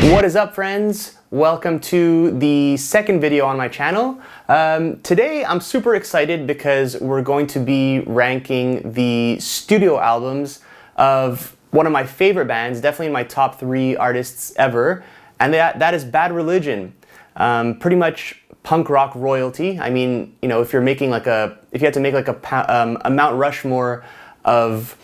What is up, friends? Welcome to the second video on my channel. Today I'm super excited because we're going to be ranking the studio albums of one of my favorite bands, definitely my top 3 artists ever, and that is Bad Religion. Pretty much punk rock royalty. I mean, you know, if you had to make like a Mount Rushmore of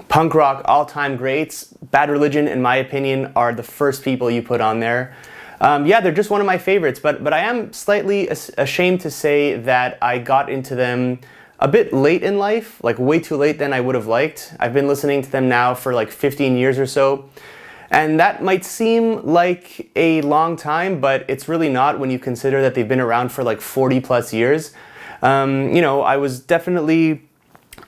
punk rock all-time greats, Bad Religion, in my opinion, are the first people you put on there. Yeah, they're just one of my favorites, but I am slightly ashamed to say that I got into them a bit late in life, like way too late than I would have liked. I've been listening to them now for like 15 years or so, and that might seem like a long time, but it's really not when you consider that they've been around for like 40 plus years. You know, I was definitely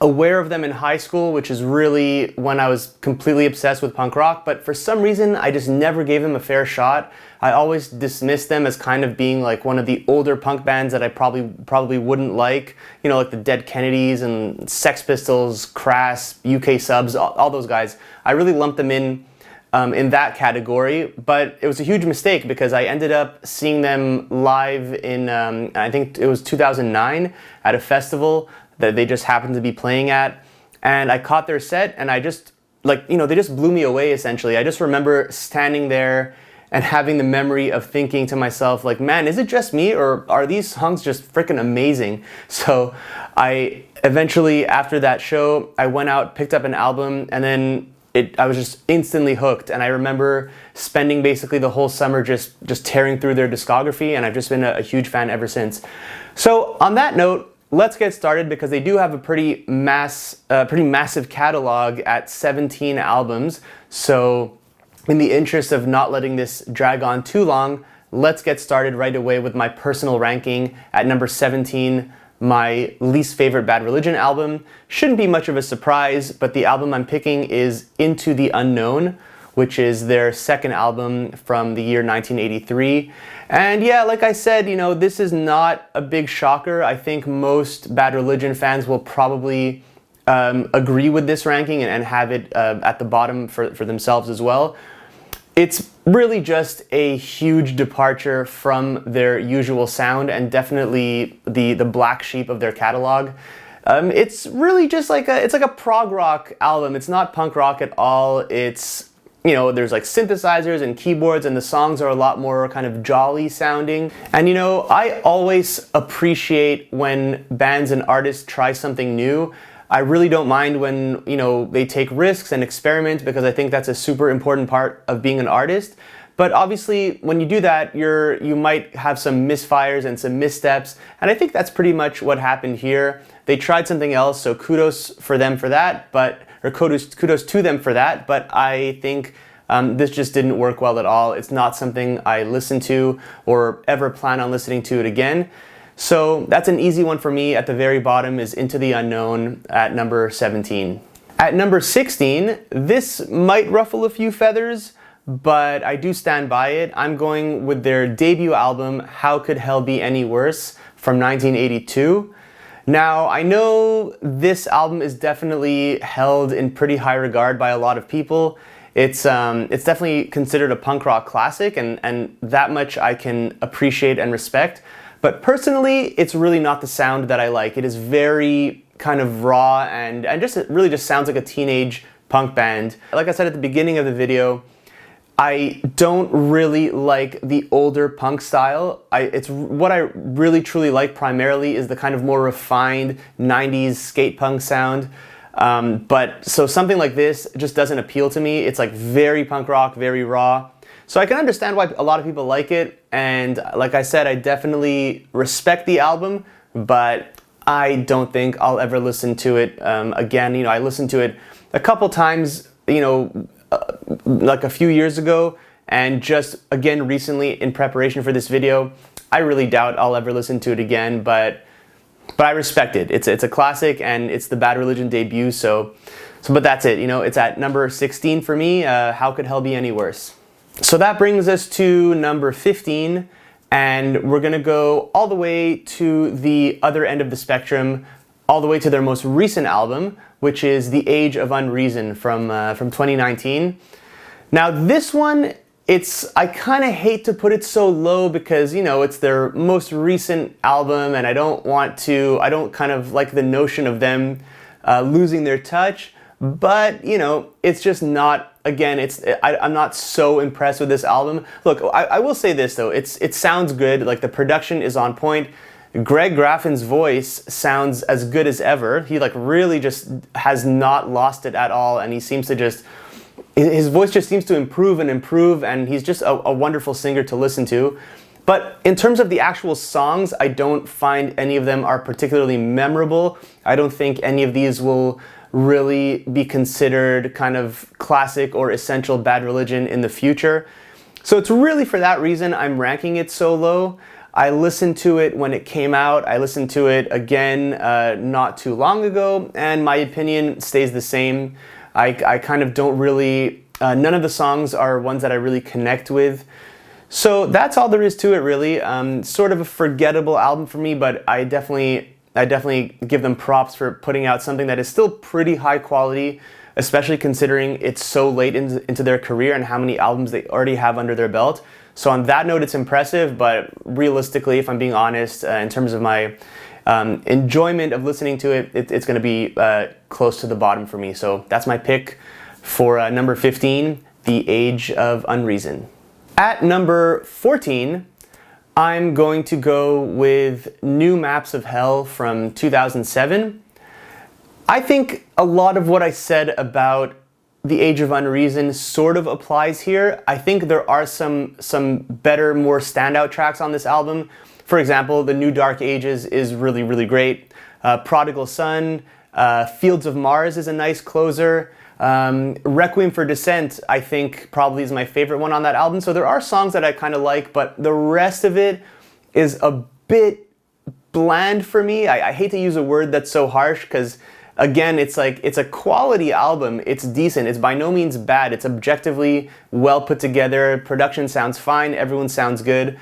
aware of them in high school, which is really when I was completely obsessed with punk rock, but for some reason I just never gave them a fair shot. I always dismissed them as kind of being like one of the older punk bands that I probably wouldn't like, you know, like the Dead Kennedys and Sex Pistols, Crass, UK Subs, all those guys. I really lumped them in that category, but it was a huge mistake because I ended up seeing them live in, I think it was 2009 at a festival that they just happened to be playing at, and I caught their set, and I just, like, you know, they just blew me away essentially. I just remember standing there and having the memory of thinking to myself, like, man, is it just me, or are these songs just freaking amazing? So I eventually, after that show, I went out, picked up an album, and then I was just instantly hooked. And I remember spending basically the whole summer just tearing through their discography, and I've just been a huge fan ever since. So on that note, let's get started, because they do have a pretty massive catalog at 17 albums. So in the interest of not letting this drag on too long, let's get started right away with my personal ranking. At number 17, my least favorite Bad Religion album. Shouldn't be much of a surprise, but the album I'm picking is Into the Unknown, which is their second album from the year 1983. And yeah, like I said, you know, this is not a big shocker. I think most Bad Religion fans will probably agree with this ranking and have it at the bottom for themselves as well. It's really just a huge departure from their usual sound, and definitely the black sheep of their catalog. It's really just like a prog rock album. It's not punk rock at all. It's, you know, there's like synthesizers and keyboards, and the songs are a lot more kind of jolly sounding. And you know, I always appreciate when bands and artists try something new. I really don't mind when, you know, they take risks and experiment, because I think that's a super important part of being an artist. But obviously, when you do that, you might have some misfires and some missteps, and I think that's pretty much what happened here. They tried something else, so kudos for them for that, or kudos to them for that, but I think this just didn't work well at all. It's not something I listen to or ever plan on listening to it again. So that's an easy one for me. At the very bottom is Into the Unknown at number 17. At number 16, this might ruffle a few feathers, but I do stand by it. I'm going with their debut album, How Could Hell Be Any Worse, from 1982. Now, I know this album is definitely held in pretty high regard by a lot of people. It's definitely considered a punk rock classic, and that much I can appreciate and respect. But personally, it's really not the sound that I like. It is very kind of raw, and it really just sounds like a teenage punk band. Like I said at the beginning of the video, I don't really like the older punk style. It's what I really truly like primarily is the kind of more refined 90s skate punk sound. But so something like this just doesn't appeal to me. It's like very punk rock, very raw. So I can understand why a lot of people like it, and like I said, I definitely respect the album, but I don't think I'll ever listen to it again. You know, I listened to it a couple times, you know, like a few years ago, and just again recently in preparation for this video. I really doubt I'll ever listen to it again, but I respect it. It's a classic, and it's the Bad Religion debut, but that's it. You know, it's at number 16 for me. How Could Hell Be Any Worse? So that brings us to number 15, and we're gonna go all the way to the other end of the spectrum, all the way to their most recent album, which is The Age of Unreason from 2019. Now this one I kind of hate to put it so low because, you know, it's their most recent album and I don't kind of like the notion of them losing their touch. But, you know, it's just not, again, I'm not so impressed with this album. Look, I will say this though, it sounds good, like the production is on point. Greg Graffin's voice sounds as good as ever. He like really just has not lost it at all, and he seems to just, his voice just seems to improve and improve, and he's just a wonderful singer to listen to. But in terms of the actual songs, I don't find any of them are particularly memorable. I don't think any of these will really be considered kind of classic or essential Bad Religion in the future. So it's really for that reason I'm ranking it so low. I listened to it when it came out. I listened to it again not too long ago, and my opinion stays the same. I kind of don't really, none of the songs are ones that I really connect with. So that's all there is to it, really. Sort of a forgettable album for me, but I definitely give them props for putting out something that is still pretty high quality, especially considering it's so late into their career and how many albums they already have under their belt. So on that note, it's impressive, but realistically, if I'm being honest, in terms of my enjoyment of listening to it, it's going to be close to the bottom for me. So that's my pick for number 15, The Age of Unreason. At number 14, I'm going to go with New Maps of Hell from 2007. I think a lot of what I said about The Age of Unreason sort of applies here. I think there are some better, more standout tracks on this album. For example, The New Dark Ages is really, really great. Prodigal Son, Fields of Mars is a nice closer. Requiem for Dissent, I think, probably is my favorite one on that album. So there are songs that I kind of like, but the rest of it is a bit bland for me. I hate to use a word that's so harsh because, again, it's a quality album. It's decent. It's by no means bad. It's objectively well put together. Production sounds fine. Everyone sounds good.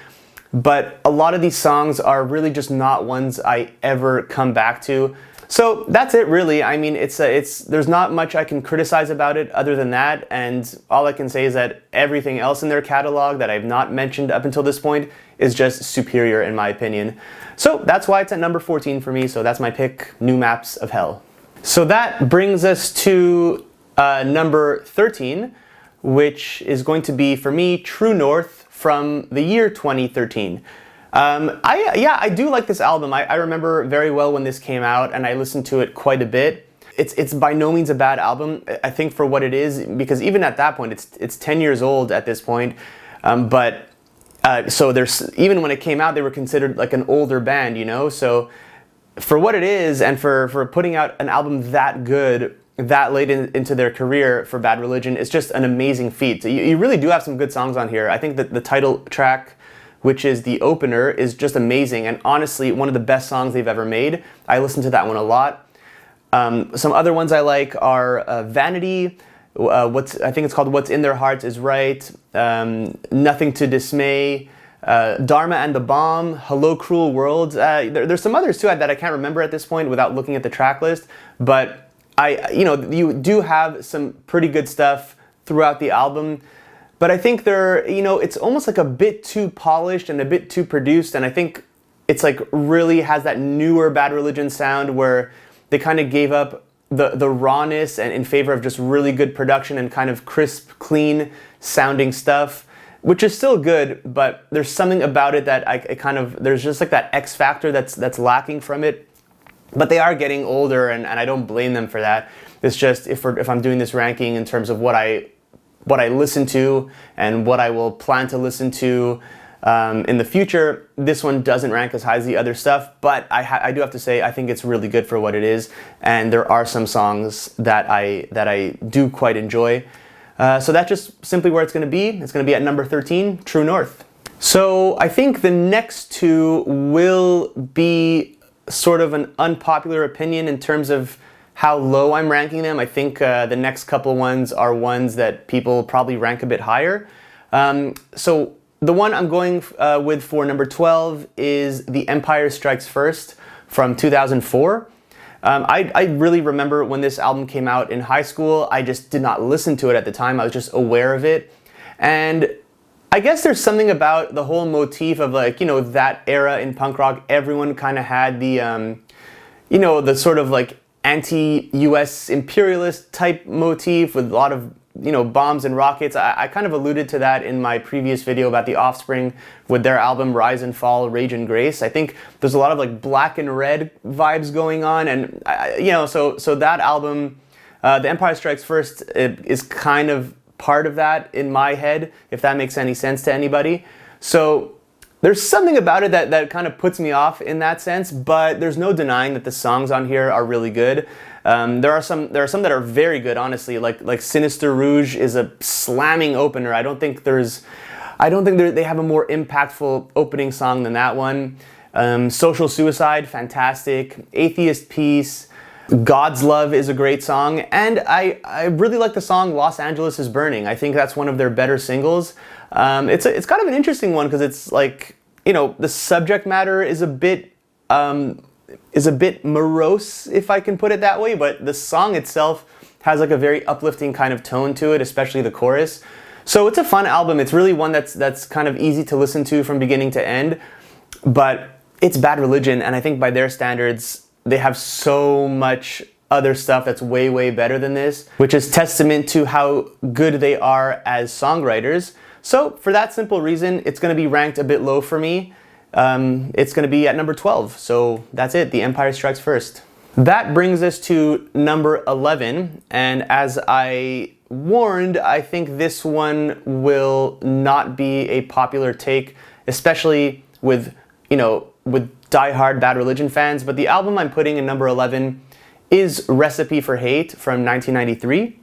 But a lot of these songs are really just not ones I ever come back to. So that's it, really. I mean, there's not much I can criticize about it other than that, and all I can say is that everything else in their catalog that I've not mentioned up until this point is just superior in my opinion. So that's why it's at number 14 for me, so that's my pick, New Maps of Hell. So that brings us to number 13, which is going to be, for me, True North from the year 2013. I do like this album. I remember very well when this came out, and I listened to it quite a bit. It's by no means a bad album, I think, for what it is, because even at that point, it's 10 years old at this point. So there's, even when it came out, they were considered like an older band, you know? So for what it is, and for putting out an album that good, that late into their career for Bad Religion, it's just an amazing feat. You really do have some good songs on here. I think that the title track, which is the opener, is just amazing, and honestly one of the best songs they've ever made. I listen to that one a lot. Some other ones I like are Vanity, I think it's called What's in Their Hearts is Right, Nothing to Dismay, Dharma and the Bomb, Hello Cruel World. There's some others too that I can't remember at this point without looking at the track list, but you do have some pretty good stuff throughout the album. But I think it's almost like a bit too polished and a bit too produced, and I think it's like really has that newer Bad Religion sound where they kind of gave up the rawness and in favor of just really good production and kind of crisp, clean sounding stuff, which is still good, but there's something about it that there's just like that X factor that's lacking from it. But they are getting older, and I don't blame them for that. It's just if I'm doing this ranking in terms of what I listen to and what I will plan to listen to in the future, this one doesn't rank as high as the other stuff, but I do have to say I think it's really good for what it is, and there are some songs that I do quite enjoy. So that's just simply where it's going to be. It's going to be at number 13, True North. So I think the next two will be sort of an unpopular opinion in terms of how low I'm ranking them. I think the next couple ones are ones that people probably rank a bit higher. So the one I'm going with for number 12 is The Empire Strikes First from 2004. I really remember when this album came out in high school. I just did not listen to it at the time. I was just aware of it. And I guess there's something about the whole motif of, like, you know, that era in punk rock. Everyone kind of had the, you know, the sort of like anti-US imperialist type motif with a lot of, you know, bombs and rockets. I kind of alluded to that in my previous video about the Offspring with their album Rise and Fall, Rage and Grace. I think there's a lot of like black and red vibes going on, and you know, so that album, The Empire Strikes First, is kind of part of that in my head, if that makes any sense to anybody. So there's something about it that kind of puts me off in that sense, but there's no denying that the songs on here are really good. There are some that are very good, honestly. Like Sinister Rouge is a slamming opener. I don't think they have a more impactful opening song than that one. Social Suicide, fantastic. Atheist Peace, God's Love is a great song, and I really like the song Los Angeles is Burning. I think that's one of their better singles. It's kind of an interesting one because it's like, you know, the subject matter is a bit morose, if I can put it that way, but the song itself has like a very uplifting kind of tone to it, especially the chorus. So it's a fun album. It's really one that's kind of easy to listen to from beginning to end, but it's Bad Religion, and I think by their standards, they have so much other stuff that's way, way better than this, which is testament to how good they are as songwriters. So for that simple reason, it's going to be ranked a bit low for me. It's going to be at number 12. So that's it. The Empire Strikes First. That brings us to number 11. And as I warned, I think this one will not be a popular take, especially with, you know, with diehard Bad Religion fans. But the album I'm putting in number 11 is Recipe for Hate from 1993.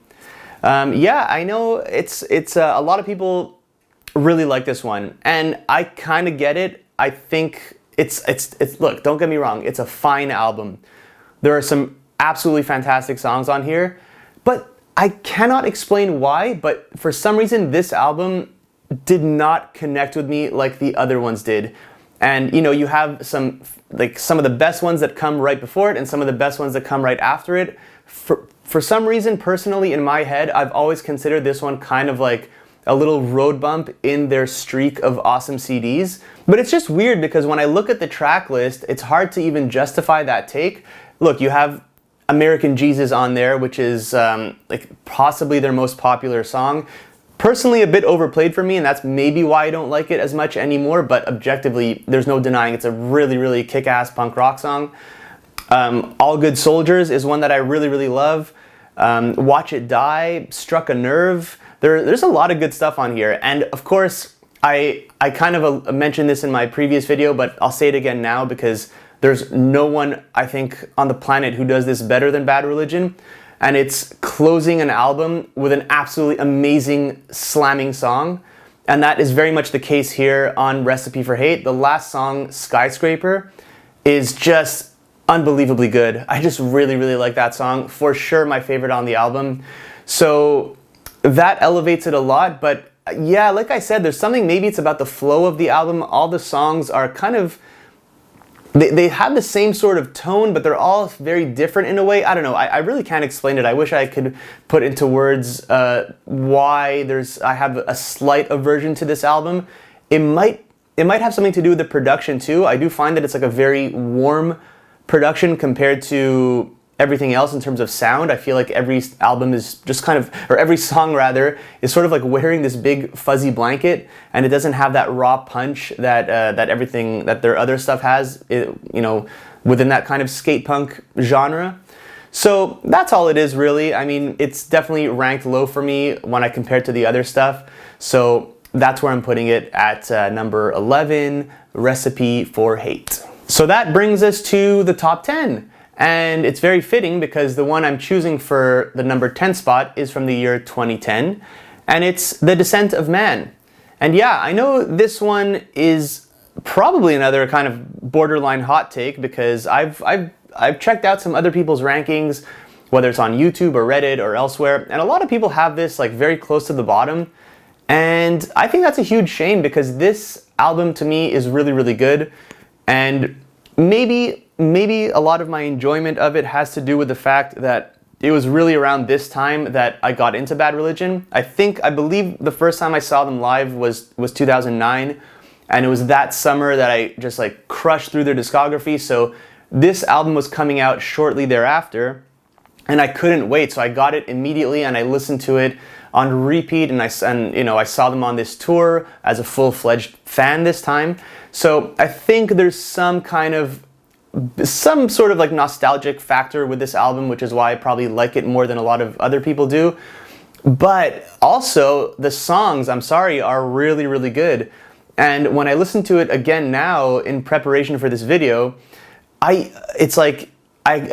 Yeah, I know it's a lot of people really like this one, and I kind of get it. I think it's look, don't get me wrong, it's a fine album. There are some absolutely fantastic songs on here, but I cannot explain why, but for some reason this album did not connect with me like the other ones did. And you know, you have some of the best ones that come right before it and some of the best ones that come right after it. For some reason, personally, in my head, I've always considered this one kind of like a little road bump in their streak of awesome CDs. But it's just weird because when I look at the track list, it's hard to even justify that take. Look, you have American Jesus on there, which is like possibly their most popular song. Personally, a bit overplayed for me, and that's maybe why I don't like it as much anymore, but objectively, there's no denying it's a really, really kick-ass punk rock song. All Good Soldiers is one that I really, really love. Watch It Die, Struck a Nerve. There's a lot of good stuff on here, and of course, I kind of mentioned this in my previous video, but I'll say it again now because there's no one, I think, on the planet who does this better than Bad Religion. And it's closing an album with an absolutely amazing slamming song. And that is very much the case here on Recipe for Hate. The last song, Skyscraper, is just unbelievably good. I just really, really like that song. For sure my favorite on the album. So that elevates it a lot. But yeah, like I said, there's something, maybe it's about the flow of the album. All the songs are kind of, they have the same sort of tone, but they're all very different in a way. I don't know. I really can't explain it. I wish I could put into words why I have a slight aversion to this album. It might have something to do with the production too. I do find that it's like a very warm production compared to everything else in terms of sound. I feel like every album is just kind of, or every song rather, is sort of like wearing this big fuzzy blanket, and it doesn't have that raw punch that everything that their other stuff has, you know, within that kind of skate punk genre. So that's all it is really. I mean, it's definitely ranked low for me when I compare it to the other stuff. So that's where I'm putting it at number 11, Recipe for Hate. So that brings us to the top 10. And it's very fitting because the one I'm choosing for the number 10 spot is from the year 2010, and it's The Descent of Man. And yeah, I know this one is probably another kind of borderline hot take because I've checked out some other people's rankings, whether it's on YouTube or Reddit or elsewhere, and a lot of people have this like very close to the bottom. And I think that's a huge shame because this album to me is really, really good. And maybe a lot of my enjoyment of it has to do with the fact that it was really around this time that I got into Bad Religion. I believe the first time I saw them live was 2009, and it was that summer that I just like crushed through their discography. So this album was coming out shortly thereafter, and I couldn't wait. So I got it immediately, and I listened to it on repeat, and I saw them on this tour as a full-fledged fan this time. So I think there's some sort of like nostalgic factor with this album, which is why I probably like it more than a lot of other people do. But also the songs, I'm sorry, are really, really good. And when I listen to it again now in preparation for this video, I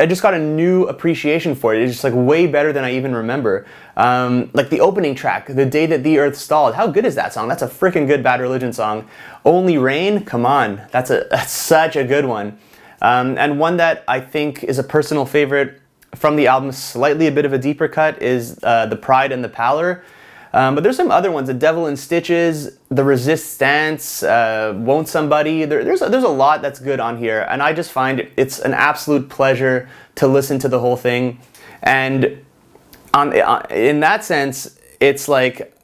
just got a new appreciation for it. It's just like way better than I even remember. Like the opening track, The Day That the Earth Stalled. How good is that song? That's a freaking good Bad Religion song. Only Rain, come on. That's such a good one. And one that I think is a personal favorite from the album, slightly a bit of a deeper cut, is The Pride and the Pallor. But there's some other ones, The Devil in Stitches, The Resist Stance, Won't Somebody. There's a lot that's good on here, and I just find it's an absolute pleasure to listen to the whole thing. And in that sense, it's like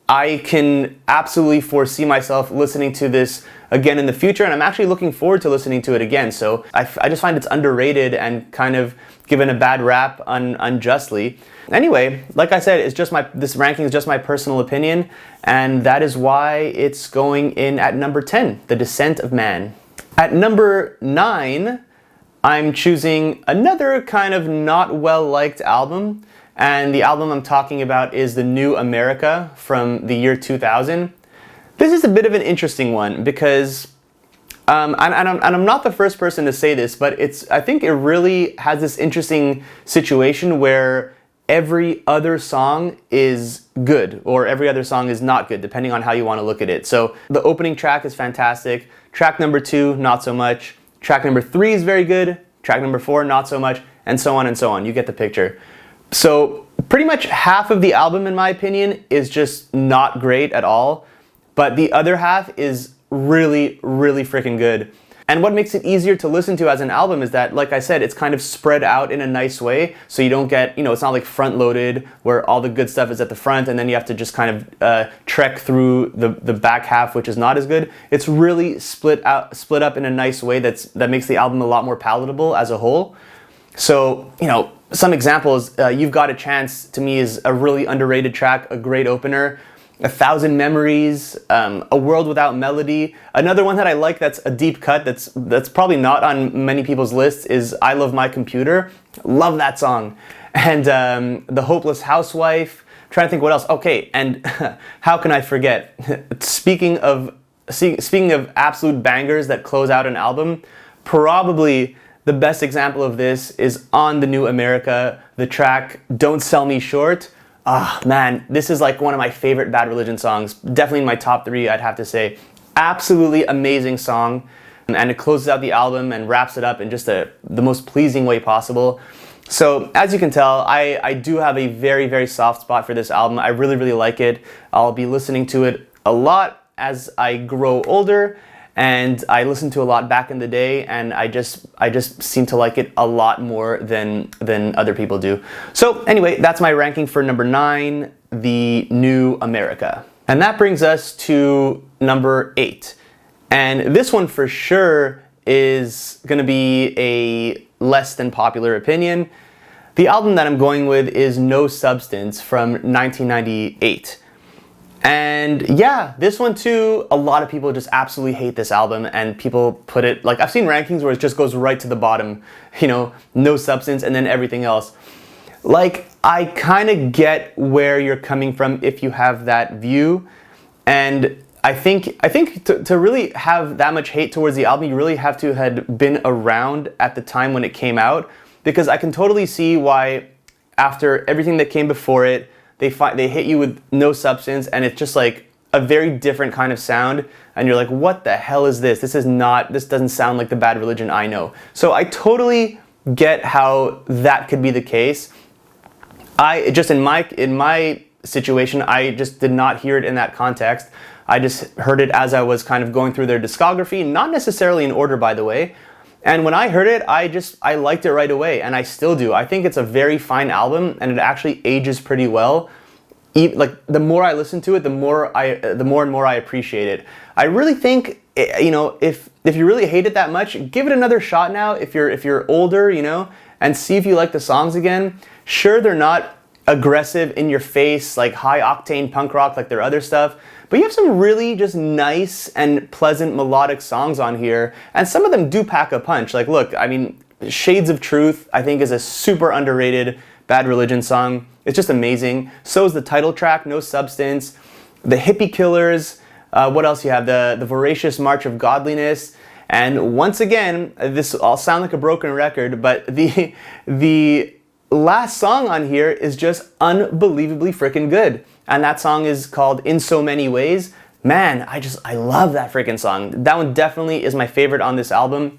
I can absolutely foresee myself listening to this again in the future, and I'm actually looking forward to listening to it again. So I just find it's underrated and kind of given a bad rap unjustly. Anyway, like I said, this ranking is just my personal opinion, and that is why it's going in at number 10, The Descent of Man. At number 9, I'm choosing another kind of not well-liked album, and the album I'm talking about is The New America from the year 2000. This is a bit of an interesting one because, and I'm not the first person to say this, but I think it really has this interesting situation where every other song is good or every other song is not good, depending on how you want to look at it. So the opening track is fantastic. Track number 2, not so much. Track number 3 is very good. Track number 4, not so much, and so on and so on. You get the picture. So pretty much half of the album, in my opinion, is just not great at all, but the other half is really, really freaking good. And what makes it easier to listen to as an album is that, like I said, it's kind of spread out in a nice way, so you don't get, it's not like front-loaded where all the good stuff is at the front and then you have to just kind of trek through the back half, which is not as good. It's really split up in a nice way that makes the album a lot more palatable as a whole. So, some examples, You've Got a Chance, to me, is a really underrated track, a great opener. 1,000 Memories, A World Without Melody. Another one that I like that's a deep cut that's probably not on many people's lists is I Love My Computer. Love that song. And The Hopeless Housewife. I'm trying to think what else. Okay, and how can I forget? Speaking of absolute bangers that close out an album, probably the best example of this is on The New America, the track Don't Sell Me Short. Ah, man, this is like one of my favorite Bad Religion songs. Definitely in my top 3, I'd have to say. Absolutely amazing song. And it closes out the album and wraps it up in just the most pleasing way possible. So, as you can tell, I do have a very, very soft spot for this album. I really, really like it. I'll be listening to it a lot as I grow older. And I listened to a lot back in the day, and I just seem to like it a lot more than other people do. So anyway, that's my ranking for number 9, The New America. And that brings us to number 8. And this one for sure is going to be a less than popular opinion. The album that I'm going with is No Substance from 1998. And yeah, this one too, a lot of people just absolutely hate this album, and people put it, like, I've seen rankings where it just goes right to the bottom, No Substance and then everything else. Like, I kind of get where you're coming from if you have that view, and I think to really have that much hate towards the album, you really have to have been around at the time when it came out, because I can totally see why after everything that came before it, they hit you with No Substance, and it's just like a very different kind of sound, and you're like, what the hell is this? This doesn't sound like the Bad Religion I know. So I totally get how that could be the case. In my situation, I just did not hear it in that context. I just heard it as I was kind of going through their discography, not necessarily in order, by the way. And when I heard it, I liked it right away, and I still do. I think it's a very fine album, and it actually ages pretty well. Like the more I listen to it, the more and more I appreciate it. I really think, you know, if you really hate it that much, give it another shot now. If you're older, you know, and see if you like the songs again. Sure, they're not aggressive, in your face, like high octane punk rock like their other stuff, but you have some really just nice and pleasant melodic songs on here, and some of them do pack a punch. Like, look, I mean, Shades of Truth, I think, is a super underrated Bad Religion song. It's just amazing. So is the title track, No Substance, the Hippie Killers, what else you have? The Voracious March of Godliness, and once again, this all sound like a broken record, but the last song on here is just unbelievably freaking good. And that song is called In So Many Ways. Man, I love that freaking song. That one definitely is my favorite on this album.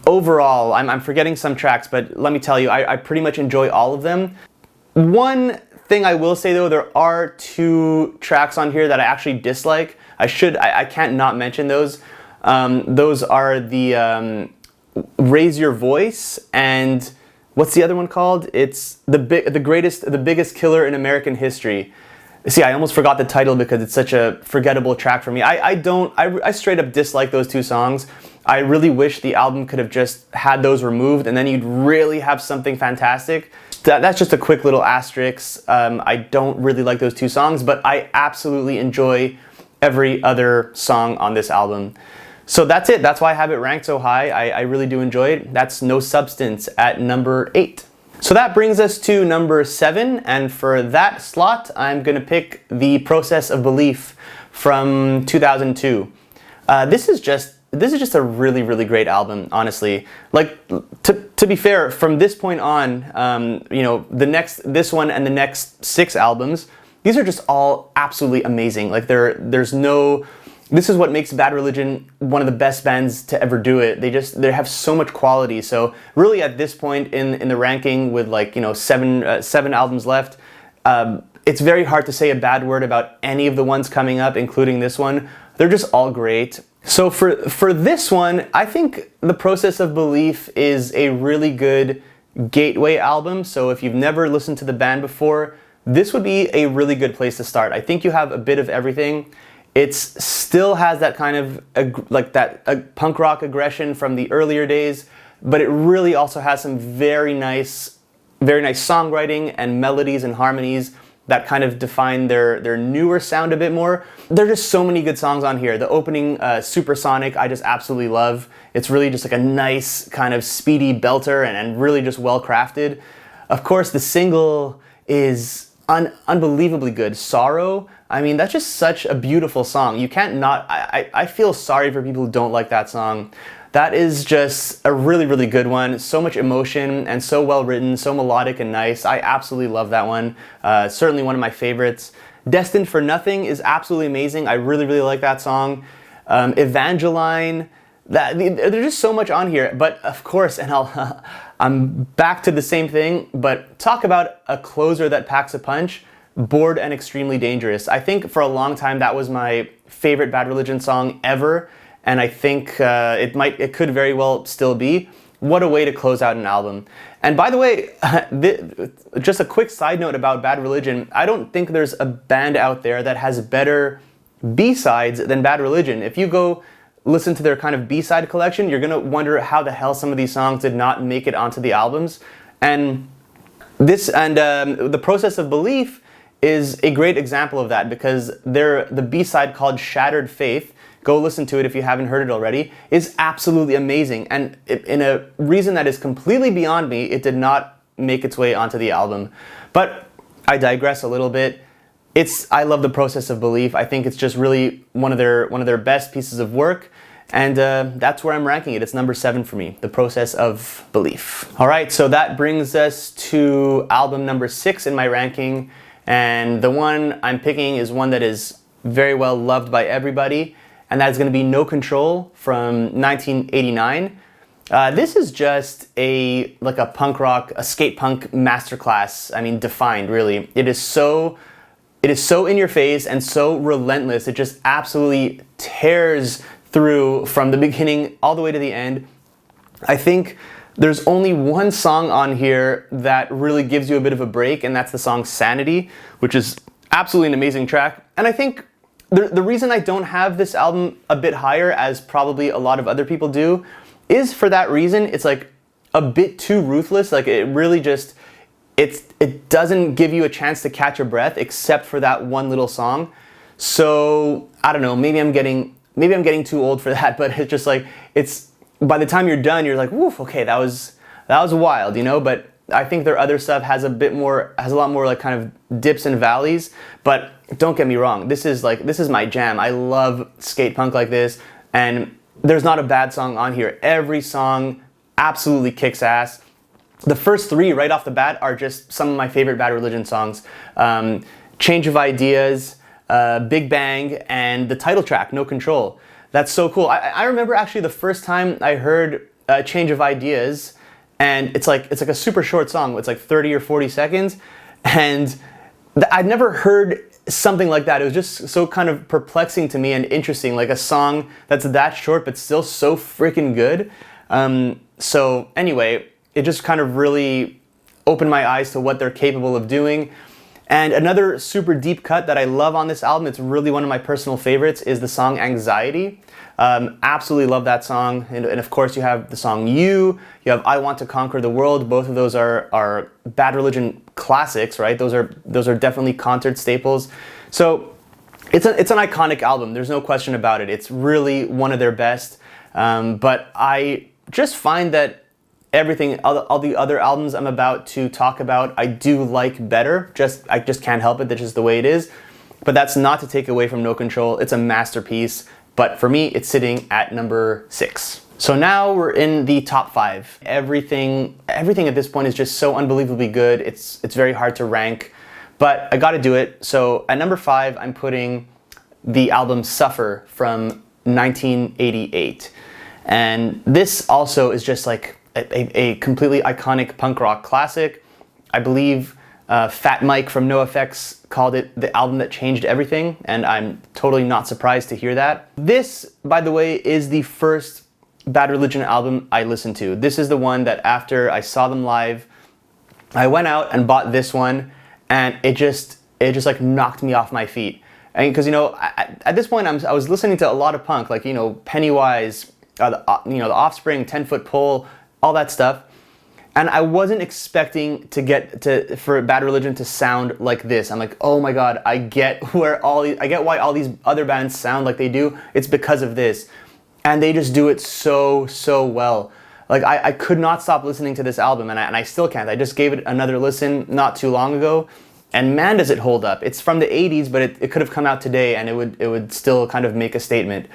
Overall, I'm forgetting some tracks, but let me tell you, I pretty much enjoy all of them. One thing I will say though, there are 2 tracks on here that I actually dislike. I can't not mention those. Those are the Raise Your Voice and what's the other one called? It's the biggest killer in American history. See, I almost forgot the title because it's such a forgettable track for me. I straight up dislike those 2 songs. I really wish the album could have just had those removed, and then you'd really have something fantastic. That's just a quick little asterisk. I don't really like those 2 songs, but I absolutely enjoy every other song on this album. So that's it. That's why I have it ranked so high. I really do enjoy it. That's No Substance at number 8. So that brings us to number 7, and for that slot, I'm gonna pick The Process of Belief from 2002. This is just a really, really great album, honestly. Like, to be fair, from this point on, you know, this one and the next 6 albums, these are just all absolutely amazing. Like, this is what makes Bad Religion one of the best bands to ever do it. They have so much quality. So really, at this point in the ranking, with, like, you know, seven albums left, it's very hard to say a bad word about any of the ones coming up, including this one. They're just all great. So for this one, I think The Process of Belief is a really good gateway album. So if you've never listened to the band before, this would be a really good place to start. I think you have a bit of everything. It still has that kind of like that punk rock aggression from the earlier days, but it really also has some very nice songwriting and melodies and harmonies that kind of define their newer sound a bit more. There are just so many good songs on here. The opening, Supersonic, I just absolutely love. It's really just like a nice kind of speedy belter and really just well crafted. Of course, the single is unbelievably good. Sorrow, I mean, that's just such a beautiful song. You can't not, I feel sorry for people who don't like that song. That is just a really, really good one. So much emotion and so well written, so melodic and nice. I absolutely love that one. Certainly one of my favorites. Destined for Nothing is absolutely amazing. I really, really like that song. Evangeline, there's just so much on here. But of course, and I'm back to the same thing, but talk about a closer that packs a punch. Bored and Extremely Dangerous. I think for a long time that was my favorite Bad Religion song ever, and I think it could very well still be. What a way to close out an album. And by the way, just a quick side note about Bad Religion, I don't think there's a band out there that has better B-sides than Bad Religion. If you go listen to their kind of B-side collection, you're gonna wonder how the hell some of these songs did not make it onto the albums. And The Process of Belief is a great example of that, because the B-side called Shattered Faith, go listen to it if you haven't heard it already, is absolutely amazing. And in a reason that is completely beyond me, it did not make its way onto the album. But I digress a little bit. I love The Process of Belief. I think it's just really one of their best pieces of work. And that's where I'm ranking it. It's number 7 for me, The Process of Belief. All right, so that brings us to album number 6 in my ranking. And the one I'm picking is one that is very well loved by everybody, and that's going to be No Control from 1989. This is just like a punk rock, a skate punk masterclass. I mean, defined, really. It is so in your face and so relentless. It just absolutely tears through from the beginning all the way to the end. I think there's only one song on here that really gives you a bit of a break, and that's the song Sanity, which is absolutely an amazing track. And I think the reason I don't have this album a bit higher, as probably a lot of other people do, is for that reason. It's like a bit too ruthless. Like it really just, it doesn't give you a chance to catch a breath except for that one little song. So I don't know, maybe I'm getting too old for that, but it's just like, it's, by the time you're done, you're like, woof, okay, that was wild, you know? But I think their other stuff has a lot more like kind of dips and valleys. But don't get me wrong, this is my jam. I love skate punk like this, and there's not a bad song on here. Every song absolutely kicks ass. The first three right off the bat are just some of my favorite Bad Religion songs. Change of Ideas, Big Bang, and the title track, No Control. That's so cool. I remember actually the first time I heard Change of Ideas, and it's like a super short song. It's like 30 or 40 seconds, and I'd never heard something like that. It was just so kind of perplexing to me and interesting, like a song that's that short but still so freaking good. So anyway, it just kind of really opened my eyes to what they're capable of doing. And another super deep cut that I love on this album, it's really one of my personal favorites, is the song Anxiety. Absolutely love that song. And of course you have the song You have I Want to Conquer the World. Both of those are Bad Religion classics, right? Those are definitely concert staples. So it's an iconic album. There's no question about it. It's really one of their best. But I just find that everything, all the other albums I'm about to talk about, I do like better. I just can't help it. That's just the way it is. But that's not to take away from No Control. It's a masterpiece. But for me, it's sitting at number 6. So now we're in the top 5. Everything at this point is just so unbelievably good. It's very hard to rank, but I gotta do it. So at number 5, I'm putting the album Suffer from 1988. And this also is just like a completely iconic punk rock classic. I believe Fat Mike from NoFX called it the album that changed everything, and I'm totally not surprised to hear that. This, by the way, is the first Bad Religion album I listened to. This is the one that after I saw them live, I went out and bought this one, and it just like knocked me off my feet. And because, you know, at this point I was listening to a lot of punk, like, you know, Pennywise, the Offspring, 10 Foot Pole, all that stuff. And I wasn't expecting for Bad Religion to sound like this. I'm like, oh my god, I get why all these other bands sound like they do. It's because of this. And they just do it so well. Like I could not stop listening to this album, and I still can't. I just gave it another listen not too long ago, and man does it hold up. It's from the 80s, but it could have come out today and it would still kind of make a statement.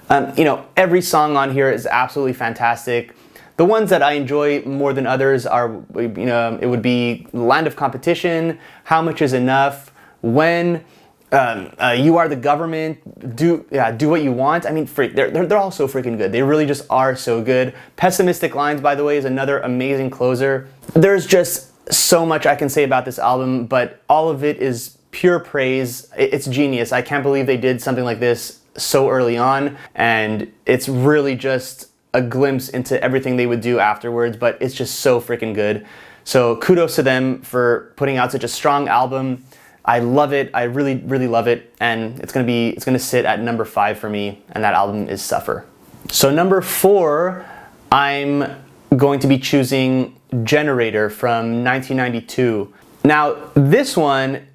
You know, every song on here is absolutely fantastic. The ones that I enjoy more than others are, you know, it would be Land of Competition, How Much Is Enough, When, You Are the Government, Do What You Want. I mean, they're all so freaking good. They really just are so good. Pessimistic Lines, by the way, is another amazing closer. There's just so much I can say about this album, but all of it is pure praise. It's genius. I can't believe they did something like this so early on, and it's really just a glimpse into everything they would do afterwards, but it's just so freaking good. So kudos to them for putting out such a strong album. I love it. I really love it, and it's gonna sit at number 5 for me, and that album is Suffer. So number 4, I'm going to be choosing Generator from 1992. Now this one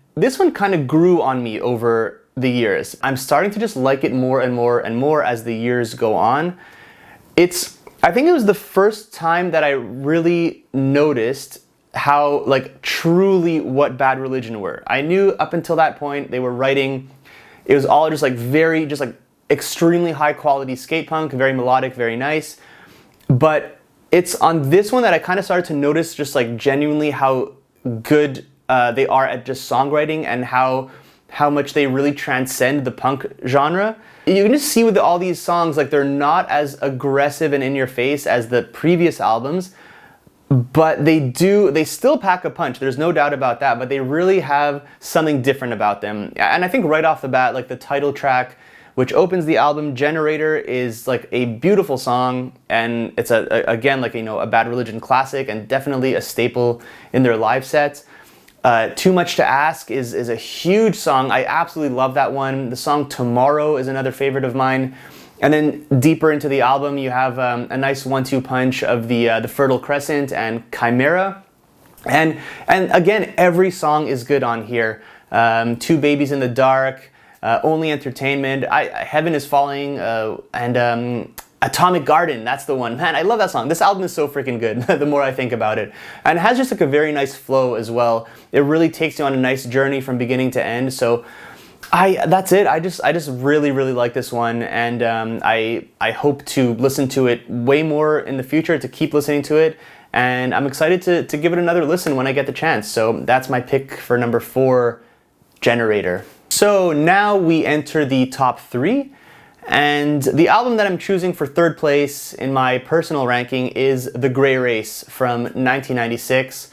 kind of grew on me over the years. I'm starting to just like it more and more and more as the years go on. I think it was the first time that I really noticed how, like, truly what Bad Religion were. I knew up until that point they were writing, it was all just like extremely high quality skate punk, very melodic, very nice. But it's on this one that I kind of started to notice just like genuinely how good they are at just songwriting, and how much they really transcend the punk genre. You can just see with all these songs, like, they're not as aggressive and in your face as the previous albums, but they still pack a punch. There's no doubt about that, but they really have something different about them. And I think right off the bat, like the title track, which opens the album. Generator is like a beautiful song, and it's again like, you know, a Bad Religion classic and definitely a staple in their live sets. Too Much to Ask is a huge song. I absolutely love that one. The song Tomorrow is another favorite of mine. And then deeper into the album, you have a nice 1-2 punch of the Fertile Crescent and Chimera. And again, every song is good on here. Two Babies in the Dark, Only Entertainment, Heaven is Falling, and Atomic Garden, that's the one. Man, I love that song. This album is so freaking good, the more I think about it. And it has just like a very nice flow as well. It really takes you on a nice journey from beginning to end. So that's it. I just really like this one, and I hope to listen to it way more in the future, to keep listening to it, and I'm excited to give it another listen when I get the chance. So that's my pick for number 4, Generator. So now we enter the top 3, and the album that I'm choosing for 3rd place in my personal ranking is The Gray Race from 1996.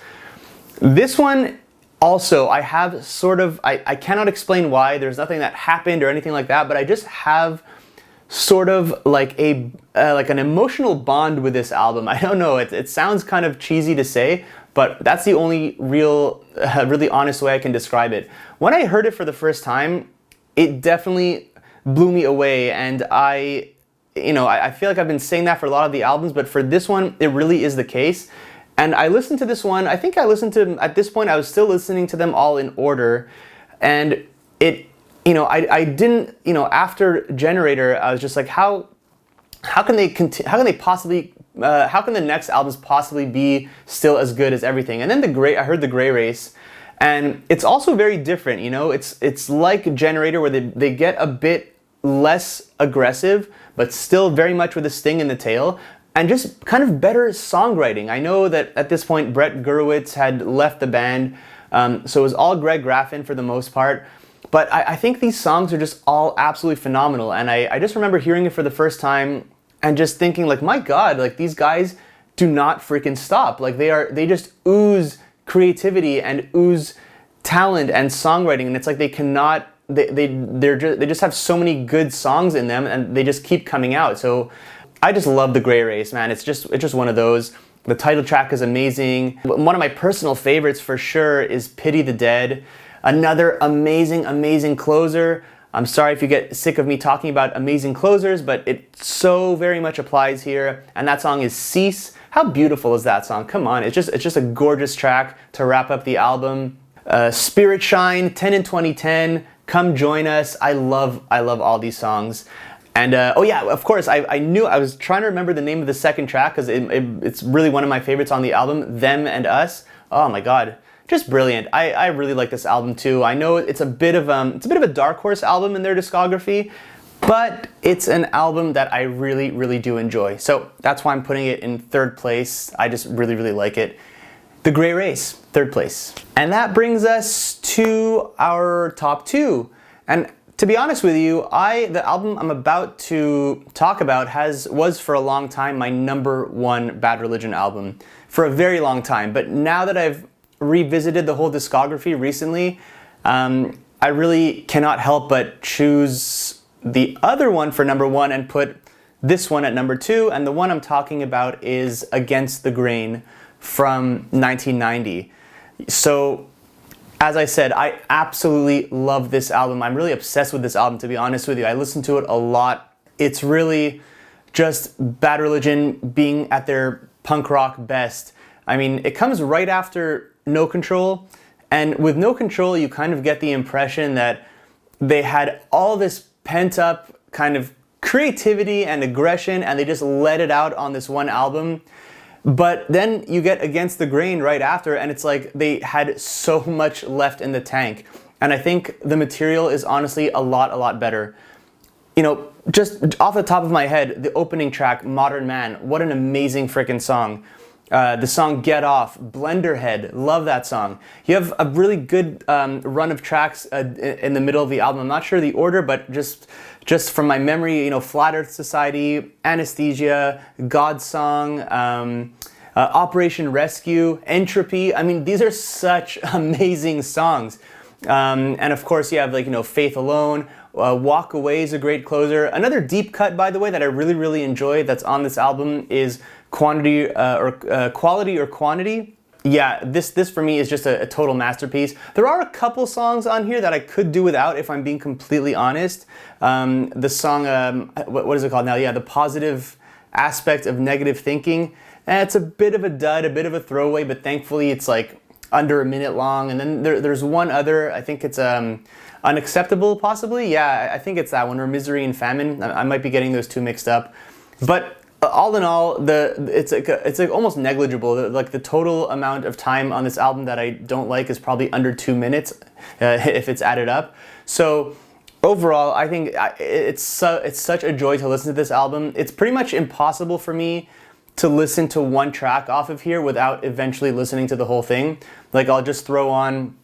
This one also, I have sort of, I cannot explain why, there's nothing that happened or anything like that, but I just have sort of like like an emotional bond with this album. I don't know, it sounds kind of cheesy to say, but that's the only really honest way I can describe it. When I heard it for the first time, it definitely blew me away, and I feel like I've been saying that for a lot of the albums, but for this one, it really is the case. And I listened to this one, I think I listened to, at this point I was still listening to them all in order, and it, I didn't, after Generator, I was just like, how can they possibly, how can the next albums possibly be still as good as everything? And then I heard The Gray Race, and it's also very different, it's like Generator, where they get a bit less aggressive, but still very much with a sting in the tail, and just kind of better songwriting. I know that at this point Brett Gurewitz had left the band, so it was all Greg Graffin for the most part, but I think these songs are just all absolutely phenomenal, and I just remember hearing it for the first time and just thinking like, my God, like these guys do not freaking stop. Like they just ooze creativity and ooze talent and songwriting, and it's like they cannot, they just have so many good songs in them, and they just keep coming out. So I just love The Gray Race, man. It's just one of those. The title track is amazing. One of my personal favorites for sure is Pity the Dead. Another amazing closer. I'm sorry if you get sick of me talking about amazing closers, but it so very much applies here. And that song is Cease. How beautiful is that song? Come on, it's just a gorgeous track to wrap up the album. Spirit Shine, 10 in 2010, Come Join Us. I love all these songs. And oh yeah, of course, I was trying to remember the name of the second track, because it's really one of my favorites on the album, Them and Us. Oh my God, just brilliant. I really like this album too. I know it's a bit of a dark horse album in their discography, but it's an album that I really do enjoy. So that's why I'm putting it in 3rd place. I just really like it. The Gray Race, 3rd place. And that brings us to our top 2. And to be honest with you, the album I'm about to talk about was for a long time my number 1 Bad Religion album, for a very long time. But now that I've revisited the whole discography recently, I really cannot help but choose the other one for number 1 and put this one at number 2. And the one I'm talking about is Against the Grain from 1990. So, as I said, I absolutely love this album. I'm really obsessed with this album, to be honest with you. I listen to it a lot. It's really just Bad Religion being at their punk rock best. I mean, it comes right after No Control, and with No Control, you kind of get the impression that they had all this pent-up kind of creativity and aggression, and they just let it out on this one album. But then you get Against the Grain right after, and it's like they had so much left in the tank. And I think the material is honestly a lot better. Just off the top of my head, the opening track, Modern Man, what an amazing freaking song. The song Get Off, Blenderhead, love that song. You have a really good run of tracks in the middle of the album. I'm not sure the order, but just from my memory, Flat Earth Society, Anesthesia, God's Song, Operation Rescue, Entropy. I mean, these are such amazing songs. And of course you have Faith Alone, Walk Away is a great closer. Another deep cut, by the way, that I really enjoy that's on this album is Quality or Quantity. Yeah, this for me is just a total masterpiece. There are a couple songs on here that I could do without if I'm being completely honest. The song, what is it called now? Yeah, The Positive Aspect of Negative Thinking. It's a bit of a dud, a bit of a throwaway, but thankfully it's like under a minute long. And then there's one other, I think it's Unacceptable possibly. Yeah, I think it's that one, or Misery and Famine. I might be getting those two mixed up. But all in all, it's like almost negligible. Like the total amount of time on this album that I don't like is probably under 2 minutes if it's added up. So overall, I think it's such a joy to listen to this album. It's pretty much impossible for me to listen to one track off of here without eventually listening to the whole thing. Like I'll just throw on,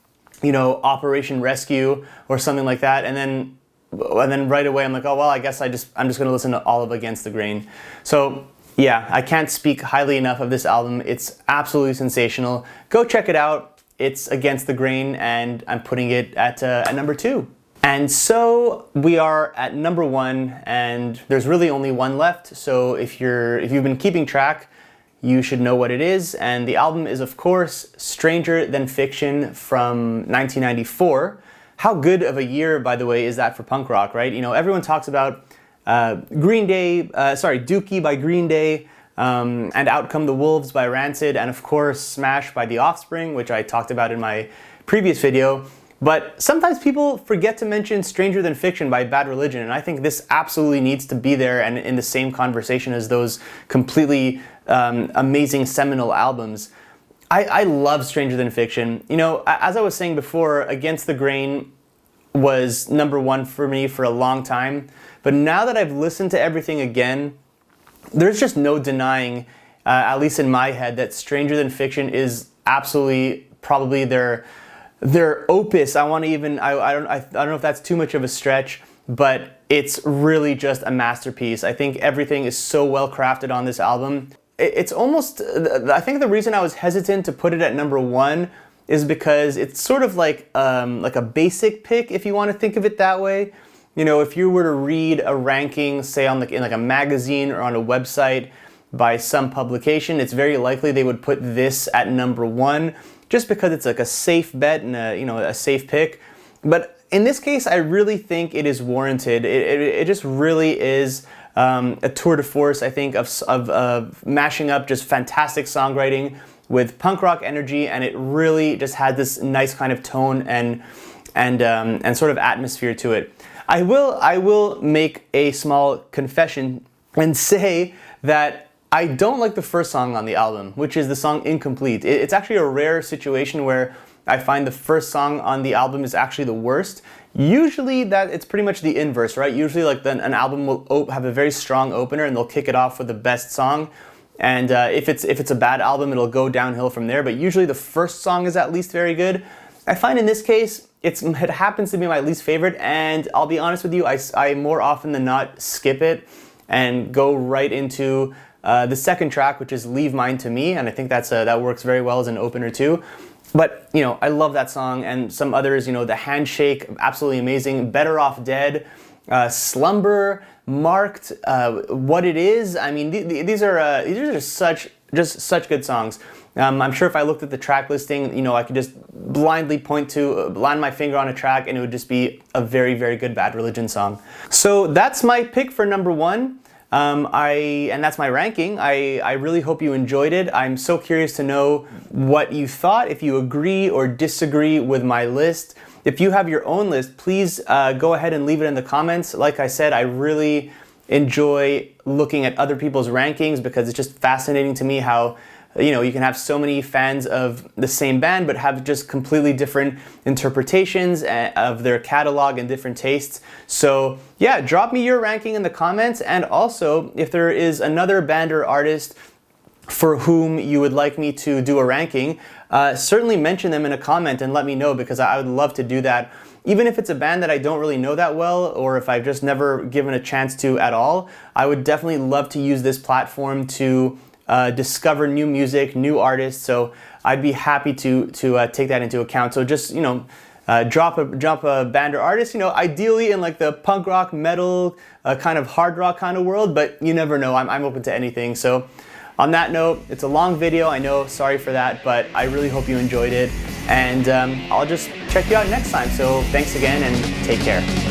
you know, Operation Rescue or something like that, and then right away I'm like, oh well, I guess I'm just gonna listen to all of Against the Grain. So yeah, I can't speak highly enough of this album. It's absolutely sensational. Go check it out. It's Against the Grain, and I'm putting it at number 2. And so we are at number 1, and there's really only one left. So if you've been keeping track, you should know what it is. And the album is, of course, Stranger Than Fiction from 1994. How good of a year, by the way, is that for punk rock, right? You know, everyone talks about Dookie by Green Day, and Out Come the Wolves by Rancid, and of course Smash by The Offspring, which I talked about in my previous video. But sometimes people forget to mention Stranger Than Fiction by Bad Religion, and I think this absolutely needs to be there and in the same conversation as those completely amazing seminal albums. I love Stranger Than Fiction. You know, as I was saying before, Against the Grain was number 1 for me for a long time. But now that I've listened to everything again, there's just no denying, at least in my head, that Stranger Than Fiction is absolutely probably their opus. I don't know if that's too much of a stretch, but it's really just a masterpiece. I think everything is so well crafted on this album. It's almost, I think the reason I was hesitant to put it at number 1 is because it's sort of like a basic pick, if you want to think of it that way. You know, if you were to read a ranking, say in like a magazine or on a website by some publication, it's very likely they would put this at number 1, just because it's like a safe bet and a safe pick. But in this case, I really think it is warranted. It just really is a tour de force, I think, of mashing up just fantastic songwriting with punk rock energy, and it really just had this nice kind of tone and sort of atmosphere to it. I will make a small confession and say that I don't like the first song on the album, which is the song Incomplete. It's actually a rare situation where I find the first song on the album is actually the worst. Usually that it's pretty much the inverse, right? Usually like an album will have a very strong opener and they'll kick it off with the best song. And if it's a bad album, it'll go downhill from there. But usually the first song is at least very good. I find in this case, it happens to be my least favorite. And I'll be honest with you, I more often than not skip it and go right into the second track, which is Leave Mine to Me. And I think that works very well as an opener too. But, you know, I love that song, and some others, you know, The Handshake, absolutely amazing. Better Off Dead, Slumber, Marked, What It Is. I mean, these are just such good songs. I'm sure if I looked at the track listing, you know, I could just blindly land my finger on a track, and it would just be a very, very good Bad Religion song. So that's my pick for number 1. And that's my ranking. I really hope you enjoyed it. I'm so curious to know what you thought, if you agree or disagree with my list. If you have your own list, please go ahead and leave it in the comments. Like I said, I really enjoy looking at other people's rankings because it's just fascinating to me how, you know, you can have so many fans of the same band but have just completely different interpretations of their catalog and different tastes. So yeah, drop me your ranking in the comments, and also if there is another band or artist for whom you would like me to do a ranking, certainly mention them in a comment and let me know, because I would love to do that. Even if it's a band that I don't really know that well, or if I've just never given a chance to at all, I would definitely love to use this platform to discover new music, new artists. So I'd be happy to take that into account. So just, you know, drop a band or artist, you know, ideally in like the punk rock, metal, kind of hard rock kind of world, but you never know. I'm open to anything. So on that note, it's a long video, I know, sorry for that, but I really hope you enjoyed it, and I'll just check you out next time. So thanks again and take care.